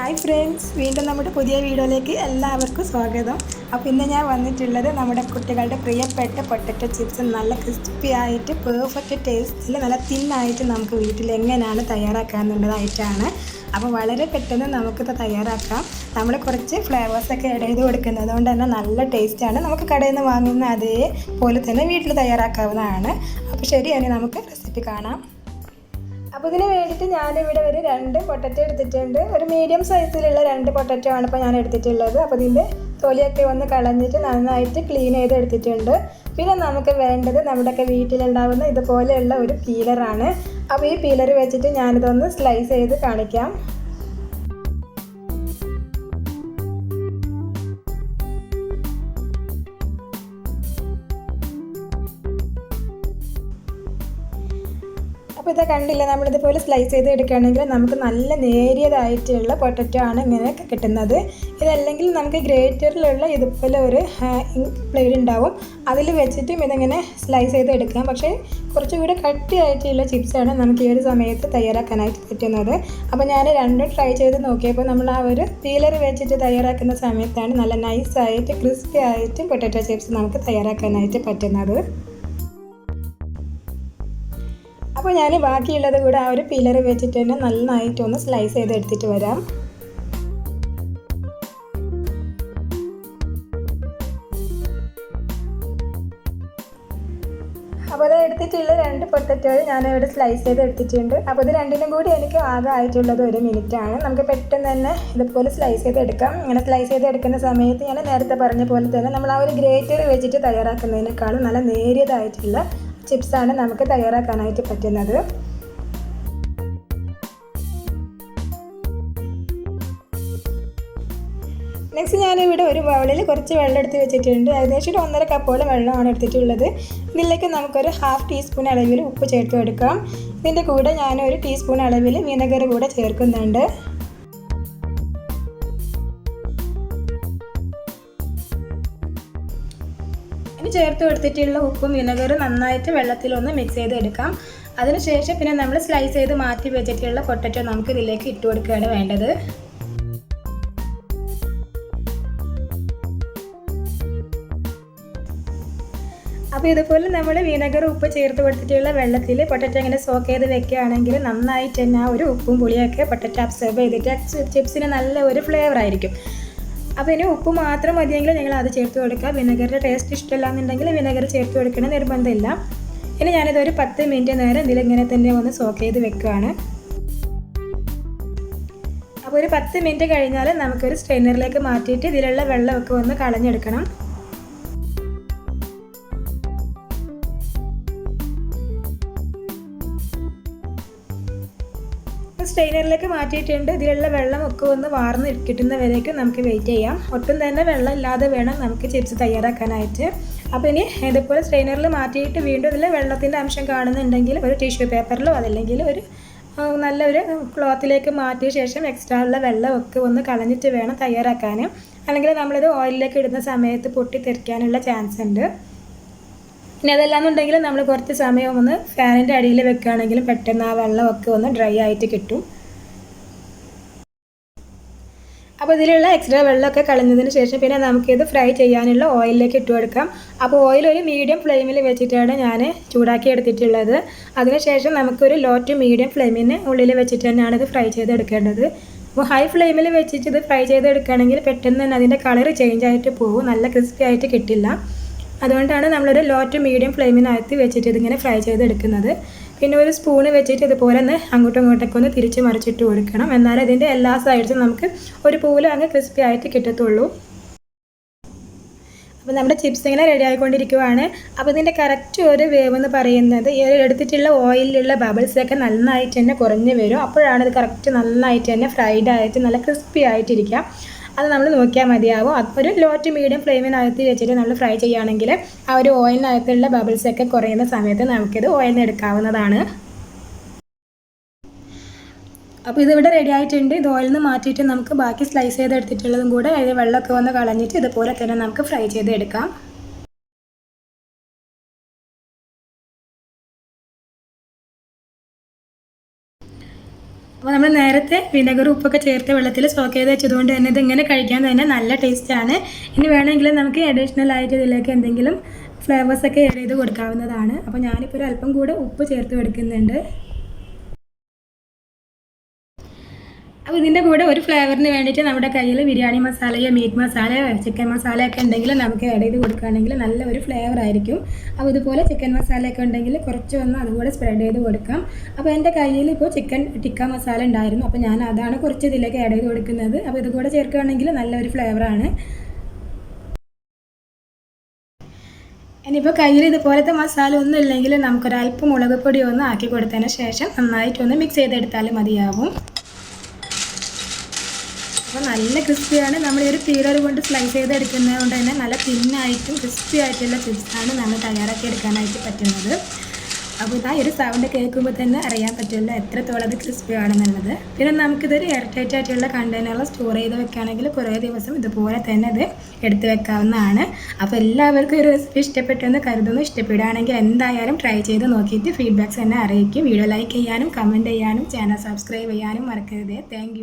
Hi friends, വീണ്ടും നമ്മുടെ പുതിയ വീഡിയോയിലേക്ക് എല്ലാവർക്കും സ്വാഗതം. അപ്പോൾ ഇന്ന് ഞാൻ വന്നിട്ടുള്ളത് നമ്മുടെ കുട്ടികളുടെ പ്രിയപ്പെട്ട പൊട്ടറ്റോ ചിപ്സ് നല്ല ക്രിസ്പി ആയിട്ട് പെർഫെക്റ്റ് ടേസ്റ്റിൽ നല്ല തിന്നായിട്ട് നമുക്ക് വീട്ടിൽ എങ്ങനെയാണ് തയ്യാറാക്കാമെന്നുള്ളതായിട്ടാണ്. അപ്പോൾ വളരെ പെട്ടെന്ന് നമുക്കിത് തയ്യാറാക്കാം. നമ്മൾ കുറച്ച് ഫ്ലേവേഴ്സൊക്കെ ആഡ് ചെയ്ത് കൊടുക്കുന്നത് കൊണ്ട് തന്നെ നല്ല ടേസ്റ്റാണ്. നമുക്ക് കടയിൽ നിന്ന് വാങ്ങുന്ന അതേപോലെ തന്നെ വീട്ടിൽ തയ്യാറാക്കാവുന്നതാണ്. അപ്പോൾ ശരിയാണ്, നമുക്ക് റെസിപ്പി കാണാം. അപ്പോൾ ഇതിന് വേണ്ടിയിട്ട് ഞാനിവിടെ ഒരു 2 പൊട്ടറ്റോ എടുത്തിട്ടുണ്ട്. ഒരു മീഡിയം സൈസിലുള്ള 2 പൊട്ടറ്റോ ആണ് ഇപ്പോൾ ഞാൻ എടുത്തിട്ടുള്ളത്. അപ്പോൾ ഇതിൻ്റെ തൊലിയൊക്കെ ഒന്ന് കളഞ്ഞിട്ട് നന്നായിട്ട് ക്ലീൻ ചെയ്ത് എടുത്തിട്ടുണ്ട്. പിന്നെ നമുക്ക് വേണ്ടത് നമ്മുടെയൊക്കെ വീട്ടിലുണ്ടാകുന്ന ഇതുപോലെയുള്ള ഒരു പീലറാണ്. അപ്പോൾ ഈ പീലർ വെച്ചിട്ട് ഞാനിതൊന്ന് സ്ലൈസ് ചെയ്ത് കാണിക്കാം. അപ്പോൾ ഇത് കണ്ടില്ല, നമ്മളിതുപോലെ സ്ലൈസ് ചെയ്ത് എടുക്കുകയാണെങ്കിൽ നമുക്ക് നല്ല നേരിയതായിട്ടുള്ള പൊട്ടറ്റോ ആണ് ഇങ്ങനെ കിട്ടുന്നത്. ഇതല്ലെങ്കിൽ നമുക്ക് ഗ്രേറ്ററിലുള്ള ഇതുപോലെ ഒരു പ്ലേറ്റ് ഉണ്ടാവും, അതിൽ വെച്ചിട്ടും ഇതിങ്ങനെ സ്ലൈസ് ചെയ്ത് എടുക്കാം. പക്ഷേ കുറച്ചുകൂടി കട്ടിയായിട്ടുള്ള ചിപ്സാണ് നമുക്ക് ഈ ഒരു സമയത്ത് തയ്യാറാക്കാനായിട്ട് പറ്റുന്നത്. അപ്പോൾ ഞാൻ 2 ട്രൈ ചെയ്ത് നോക്കിയപ്പോൾ നമ്മൾ ആ ഒരു പീലർ വെച്ചിട്ട് തയ്യാറാക്കുന്ന സമയത്താണ് നല്ല നൈസായിട്ട് ക്രിസ്പി ആയിട്ട് പൊട്ടറ്റോ ചിപ്സ് നമുക്ക് തയ്യാറാക്കാനായിട്ട് പറ്റുന്നത്. അപ്പോൾ ഞാൻ ബാക്കിയുള്ളത് കൂടെ ആ ഒരു പീലർ വെച്ചിട്ട് തന്നെ നന്നായിട്ടൊന്ന് സ്ലൈസ് ചെയ്ത് എടുത്തിട്ട് വരാം. അപ്പോൾ അത് എടുത്തിട്ടുള്ള 2 പൊട്ടറ്റോ ഞാനിവിടെ സ്ലൈസ് ചെയ്ത് എടുത്തിട്ടുണ്ട്. അപ്പോൾ ഇത് രണ്ടിനും കൂടി എനിക്ക് ആകെ ആയിട്ടുള്ളത് 1 മിനിറ്റാണ്. നമുക്ക് പെട്ടെന്ന് തന്നെ ഇതുപോലെ സ്ലൈസ് ചെയ്ത് എടുക്കാം. ഇങ്ങനെ സ്ലൈസ് ചെയ്ത് എടുക്കുന്ന സമയത്ത് ഞാൻ നേരത്തെ പറഞ്ഞ പോലെ തന്നെ നമ്മൾ ആ ഒരു ഗ്രേറ്റർ വെച്ചിട്ട് തയ്യാറാക്കുന്നതിനേക്കാളും നല്ല നേരിയതായിട്ടുള്ള ചിപ്സാണ് നമുക്ക് തയ്യാറാക്കാനായിട്ട് പറ്റുന്നത്. നെക്സ്റ്റ് ഞാനിവിടെ ഒരു ബൗളിൽ കുറച്ച് വെള്ളം എടുത്ത് വെച്ചിട്ടുണ്ട്. ഏകദേശം 1.5 കപ്പോളം വെള്ളമാണ് എടുത്തിട്ടുള്ളത്. ഇതിലേക്ക് നമുക്കൊരു 1/2 ടീസ്പൂൺ അളവിൽ ഉപ്പ് ചേർത്ത് കൊടുക്കാം. ഇതിൻ്റെ കൂടെ ഞാൻ 1 ടീസ്പൂൺ അളവിൽ വിനെഗർ കൂടെ ചേർക്കുന്നുണ്ട്. ചേർത്ത് കൊടുത്തിട്ടുള്ള ഉപ്പും വിനെഗറും നന്നായിട്ട് വെള്ളത്തിലൊന്ന് മിക്സ് ചെയ്ത് എടുക്കാം. അതിനുശേഷം പിന്നെ നമ്മൾ സ്ലൈസ് ചെയ്ത് മാറ്റി വെച്ചിട്ടുള്ള പൊട്ടറ്റോ നമുക്ക് ഇതിലേക്ക് ഇട്ട് കൊടുക്കുകയാണ് വേണ്ടത്. അപ്പോൾ ഇതുപോലെ നമ്മൾ വിനെഗർ ഉപ്പ് ചേർത്ത് കൊടുത്തിട്ടുള്ള വെള്ളത്തിൽ പൊട്ടറ്റോ ഇങ്ങനെ സോക്ക് ചെയ്ത് വെക്കുകയാണെങ്കിൽ നന്നായിട്ട് തന്നെ ആ ഒരു ഉപ്പും പുളിയൊക്കെ പൊട്ടറ്റോ അബ്സോർബ് ചെയ്തിട്ട് ചിപ്സിന് നല്ല ഒരു ഫ്ലേവർ ആയിരിക്കും. അപ്പോൾ ഇനി ഉപ്പ് മാത്രം മതിയെങ്കിൽ നിങ്ങൾ അത് ചേർത്ത് കൊടുക്കുക. വിനെഗറിൻ്റെ ടേസ്റ്റ് ഇഷ്ടമില്ല എന്നുണ്ടെങ്കിൽ വിനെഗർ ചേർത്ത് കൊടുക്കണം, നിർബന്ധമില്ല. ഇനി ഞാനിതൊരു 10 മിനിറ്റ് നേരം ഇതിലിങ്ങനെ തന്നെ ഒന്ന് സോക്ക് ചെയ്ത് വെക്കുകയാണ്. അപ്പോൾ ഒരു 10 മിനിറ്റ് കഴിഞ്ഞാൽ നമുക്കൊരു സ്ട്രെയിനറിലേക്ക് മാറ്റിയിട്ട് ഇതിലുള്ള വെള്ളമൊക്കെ ഒന്ന് കളഞ്ഞെടുക്കണം. സ്ട്രെയിനറിലേക്ക് മാറ്റിയിട്ടുണ്ട്. ഇതിലുള്ള വെള്ളമൊക്കെ ഒന്ന് വാർന്ന് കിട്ടുന്നവരേക്കും നമുക്ക് വെയിറ്റ് ചെയ്യാം. ഒട്ടും തന്നെ വെള്ളം ഇല്ലാതെ വേണം നമുക്ക് ചിപ്സ് തയ്യാറാക്കാനായിട്ട്. അപ്പോൾ ഇനി ഇതുപോലെ സ്ട്രെയിനറിൽ മാറ്റിയിട്ട് വീണ്ടും ഇതിൽ വെള്ളത്തിൻ്റെ അംശം കാണുന്നുണ്ടെങ്കിൽ ഒരു ടിഷ്യൂ പേപ്പറിലോ അതല്ലെങ്കിൽ ഒരു നല്ലൊരു ക്ലോത്തിലേക്ക് മാറ്റിയ ശേഷം എക്സ്ട്രാ ഉള്ള വെള്ളമൊക്കെ ഒന്ന് കളഞ്ഞിട്ട് വേണം തയ്യാറാക്കാൻ. അല്ലെങ്കിൽ നമ്മളിത് ഓയിലിലേക്ക് ഇടുന്ന സമയത്ത് പൊട്ടിത്തെറിക്കാനുള്ള ചാൻസ് ഉണ്ട്. ഇനി അതല്ലാന്നുണ്ടെങ്കിൽ നമ്മൾ കുറച്ച് സമയം ഒന്ന് ഫാനിൻ്റെ അടിയിൽ വെക്കുകയാണെങ്കിലും പെട്ടെന്ന് ആ വെള്ളമൊക്കെ ഒന്ന് ഡ്രൈ ആയിട്ട് കിട്ടും. അപ്പോൾ ഇതിലുള്ള എക്സ്ട്രാ വെള്ളമൊക്കെ കളഞ്ഞതിന് ശേഷം പിന്നെ നമുക്കിത് ഫ്രൈ ചെയ്യാനുള്ള ഓയിലിലേക്ക് ഇട്ട് കൊടുക്കാം. അപ്പോൾ ഓയിൽ ഒരു മീഡിയം ഫ്ലെയിമിൽ വെച്ചിട്ടാണ് ഞാൻ ചൂടാക്കി എടുത്തിട്ടുള്ളത്. അതിനുശേഷം നമുക്കൊരു ലോ ടു മീഡിയം ഫ്ലെയിമിന് ഉള്ളിൽ വെച്ചിട്ട് തന്നെയാണ് ഇത് ഫ്രൈ ചെയ്തെടുക്കേണ്ടത്. അപ്പോൾ ഹൈ ഫ്ലെയിമിൽ വെച്ചിട്ട് ഇത് ഫ്രൈ ചെയ്തെടുക്കുകയാണെങ്കിൽ പെട്ടെന്ന് തന്നെ അതിൻ്റെ കളർ ചേഞ്ച് ആയിട്ട് പോകും, നല്ല ക്രിസ്പി ആയിട്ട് കിട്ടില്ല. അതുകൊണ്ടാണ് നമ്മളൊരു ലോ ടു മീഡിയം ഫ്ലെയിമിനകത്ത് വെച്ചിട്ട് ഇതിങ്ങനെ ഫ്രൈ ചെയ്തെടുക്കുന്നത്. പിന്നെ ഒരു സ്പൂണ് വെച്ചിട്ട് ഇതുപോലെ ഒന്ന് അങ്ങോട്ടും ഇങ്ങോട്ടൊക്കെ ഒന്ന് തിരിച്ച് മറിച്ചിട്ട് കൊടുക്കണം. എന്നാലും ഇതിൻ്റെ എല്ലാ സൈഡ്സും നമുക്ക് ഒരു പോലെ അങ്ങ് ക്രിസ്പി ആയിട്ട് കിട്ടത്തുള്ളൂ. അപ്പോൾ നമ്മുടെ ചിപ്സ് ഇങ്ങനെ റെഡി ആയിക്കൊണ്ടിരിക്കുവാണ്. അപ്പോൾ ഇതിൻ്റെ കറക്റ്റ് ഒരു വേവ് എന്ന് പറയുന്നത് ഈ എടുത്തിട്ടുള്ള ഓയിലിലുള്ള ബബിൾസൊക്കെ നന്നായിട്ട് തന്നെ കുറഞ്ഞ് വരും. അപ്പോഴാണ് ഇത് കറക്റ്റ് നന്നായിട്ട് തന്നെ ഫ്രൈഡ് ആയിട്ട് നല്ല ക്രിസ്പി ആയിട്ടിരിക്കുക. അത് നമ്മൾ നോക്കിയാൽ മതിയാവും. ഒരു ലോ ടു മീഡിയം ഫ്ലെയിമിനകത്ത് വെച്ചിട്ട് നമ്മൾ ഫ്രൈ ചെയ്യുകയാണെങ്കിൽ ആ ഒരു ഓയിലിനകത്തുള്ള ബബിൾസൊക്കെ കുറയുന്ന സമയത്ത് നമുക്കിത് ഓയിൽ നിന്ന് എടുക്കാവുന്നതാണ്. അപ്പോൾ ഇതിവിടെ റെഡി ആയിട്ടുണ്ട്. ഇത് ഓയിൽ നിന്ന് മാറ്റിയിട്ട് നമുക്ക് ബാക്കി സ്ലൈസ് ചെയ്ത് എടുത്തിട്ടുള്ളതും കൂടെ അതിൽ വെള്ളമൊക്കെ ഒന്ന് കളഞ്ഞിട്ട് ഇതുപോലെ തന്നെ നമുക്ക് ഫ്രൈ ചെയ്ത് എടുക്കാം. അപ്പോൾ നമ്മൾ നേരത്തെ വിനെഗർ ഉപ്പൊക്കെ ചേർത്ത് വെള്ളത്തിൽ സ്റ്റോക്ക് ചെയ്ത് വെച്ചതുകൊണ്ട് തന്നെ ഇതിങ്ങനെ കഴിക്കാൻ തന്നെ നല്ല ടേസ്റ്റാണ്. ഇനി വേണമെങ്കിൽ നമുക്ക് അഡീഷണൽ ആയിട്ട് ഇതിലേക്ക് എന്തെങ്കിലും ഫ്ലേവേഴ്സൊക്കെ ആഡ് ചെയ്ത് കൊടുക്കാവുന്നതാണ്. അപ്പോൾ ഞാനിപ്പോൾ ഒരു അല്പം കൂടെ ഉപ്പ് ചേർത്ത് കൊടുക്കുന്നുണ്ട്. അപ്പോൾ ഇതിൻ്റെ കൂടെ ഒരു ഫ്ലേവറിന് വേണ്ടിയിട്ട് നമ്മുടെ കയ്യിൽ ബിരിയാണി മസാലയോ മീറ്റ് മസാലയോ ചിക്കൻ മസാലയൊക്കെ ഉണ്ടെങ്കിൽ നമുക്ക് ആഡ് ചെയ്ത് കൊടുക്കുകയാണെങ്കിൽ നല്ല ഒരു ഫ്ലേവർ ആയിരിക്കും. അപ്പോൾ ഇതുപോലെ ചിക്കൻ മസാലയൊക്കെ ഉണ്ടെങ്കിൽ കുറച്ച് വന്ന് അതുകൂടെ സ്പ്രെഡ് ചെയ്ത് കൊടുക്കാം. അപ്പോൾ എൻ്റെ കയ്യിൽ ഇപ്പോൾ ചിക്കൻ ടിക്ക മസാല ഉണ്ടായിരുന്നു, അപ്പോൾ ഞാൻ അതാണ് കുറച്ച് ഇതിലേക്ക് ആഡ് ചെയ്ത് കൊടുക്കുന്നത്. അപ്പോൾ ഇതുകൂടെ ചേർക്കുകയാണെങ്കിൽ നല്ലൊരു ഫ്ലേവറാണ്. ഇനിയിപ്പോൾ കയ്യിൽ ഇതുപോലത്തെ മസാല ഒന്നും ഇല്ലെങ്കിൽ നമുക്കൊരല്പം മുളക് പൊടി ഒന്ന് ആക്കി കൊടുത്തതിന് ശേഷം നന്നായിട്ടൊന്ന് മിക്സ് ചെയ്തെടുത്താലും മതിയാവും. അപ്പോൾ നല്ല ക്രിസ്പിയാണ്. നമ്മൾ ഈ ഒരു പീലർ കൊണ്ട് സ്ലൈസ് ചെയ്തെടുക്കുന്നത് കൊണ്ട് തന്നെ നല്ല തിന്നായിട്ടും ക്രിസ്പി ആയിട്ടുള്ള ചിപ്സാണ് നമ്മൾ തയ്യാറാക്കി എടുക്കാനായിട്ട് പറ്റുന്നത്. അപ്പോൾ ഇതാ ഒരു സൗണ്ട് കേൾക്കുമ്പോൾ തന്നെ അറിയാൻ പറ്റില്ല എത്രത്തോളം അത് ക്രിസ്പി ആണെന്നുള്ളത്. പിന്നെ നമുക്കിതൊരു എയർ ടൈറ്റ് ആയിട്ടുള്ള കണ്ടെയ്നറിൽ സ്റ്റോർ ചെയ്ത് വെക്കുകയാണെങ്കിൽ കുറേ ദിവസം ഇതുപോലെ തന്നെ ഇത് എടുത്ത് വെക്കാവുന്നതാണ്. അപ്പോൾ എല്ലാവർക്കും ഒരു റെസിപ്പി ഇഷ്ടപ്പെട്ടെന്ന് കരുതുന്നു. ഇഷ്ടപ്പെടുകയാണെങ്കിൽ എന്തായാലും ട്രൈ ചെയ്ത് നോക്കിയിട്ട് ഫീഡ്ബാക്ക്സ് എന്നെ അറിയിക്കും. വീഡിയോ ലൈക്ക് ചെയ്യാനും കമൻറ്റ് ചെയ്യാനും ചാനൽ സബ്സ്ക്രൈബ് ചെയ്യാനും മറക്കരുത്. താങ്ക്